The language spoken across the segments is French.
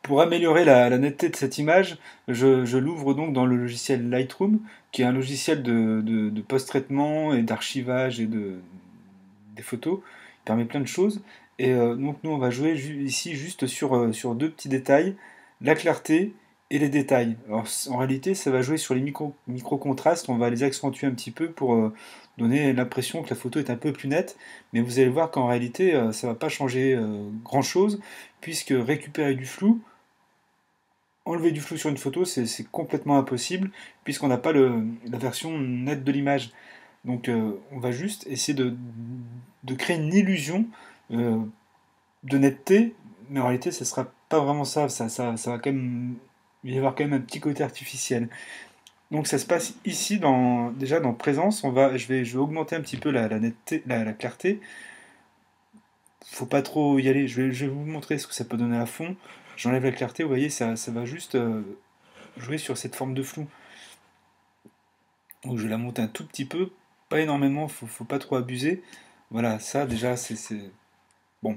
Pour améliorer la netteté de cette image, je l'ouvre donc dans le logiciel Lightroom, qui est un logiciel de post-traitement et d'archivage des photos. Il permet plein de choses. Et donc nous, on va jouer ici juste sur deux petits détails, la clarté et les détails. Alors, en réalité, ça va jouer sur les micro-contrastes, on va les accentuer un petit peu pour donner l'impression que la photo est un peu plus nette, mais vous allez voir qu'en réalité, ça ne va pas changer grand-chose, puisque récupérer du flou, enlever du flou sur une photo, c'est complètement impossible, puisqu'on n'a pas la version nette de l'image. Donc on va juste essayer de créer une illusion euh, de netteté, mais en réalité, ce sera pas vraiment ça. Ça va quand même, il va y avoir quand même un petit côté artificiel. Donc ça se passe ici, déjà dans présence. Je vais augmenter un petit peu la netteté, la clarté. Faut pas trop y aller. Je vais vous montrer ce que ça peut donner à fond. J'enlève la clarté, vous voyez, ça va juste jouer sur cette forme de flou. Donc je vais la monter un tout petit peu, pas énormément, faut pas trop abuser. Voilà, ça déjà, bon,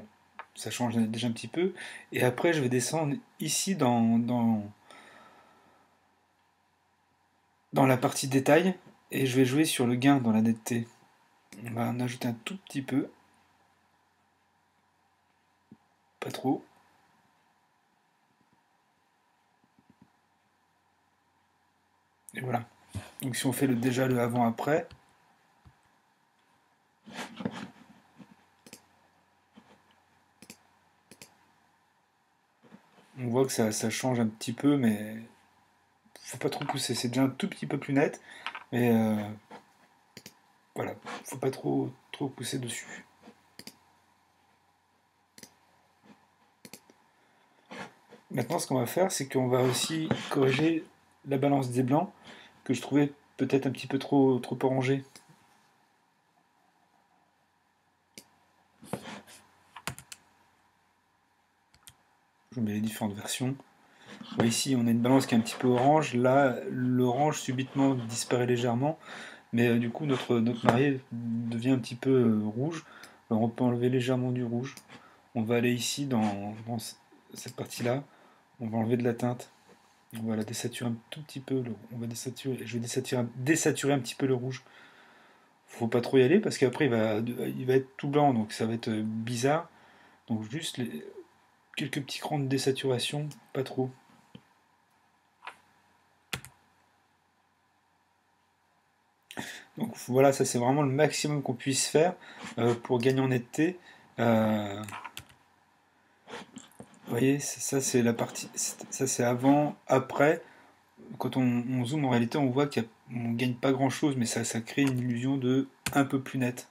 ça change déjà un petit peu. Et après, je vais descendre ici dans la partie détail et je vais jouer sur le gain dans la netteté. On va en ajouter un tout petit peu, pas trop. Et voilà. Donc si on fait déjà le avant-après, on voit que ça change un petit peu, mais faut pas trop pousser. C'est déjà un tout petit peu plus net, mais voilà, faut pas trop pousser dessus. Maintenant, ce qu'on va faire, c'est qu'on va aussi corriger la balance des blancs, que je trouvais peut-être un petit peu trop orangé. Je mets les différentes versions. Bon, ici, on a une balance qui est un petit peu orange. Là, l'orange subitement disparaît légèrement, mais du coup, notre mariée devient un petit peu rouge. Alors, on peut enlever légèrement du rouge. On va aller ici dans cette partie-là. On va enlever de la teinte. On va la désaturer un tout petit peu. On va désaturer. Je vais désaturer un petit peu le rouge. Faut pas trop y aller parce qu'après il va être tout blanc, donc ça va être bizarre. Donc juste quelques petits crans de désaturation, pas trop. Donc voilà, ça c'est vraiment le maximum qu'on puisse faire pour gagner en netteté. Vous voyez, ça c'est la partie, ça c'est avant, après. Quand on zoome en réalité, on voit qu'on gagne pas grand chose, mais ça crée une illusion de un peu plus net.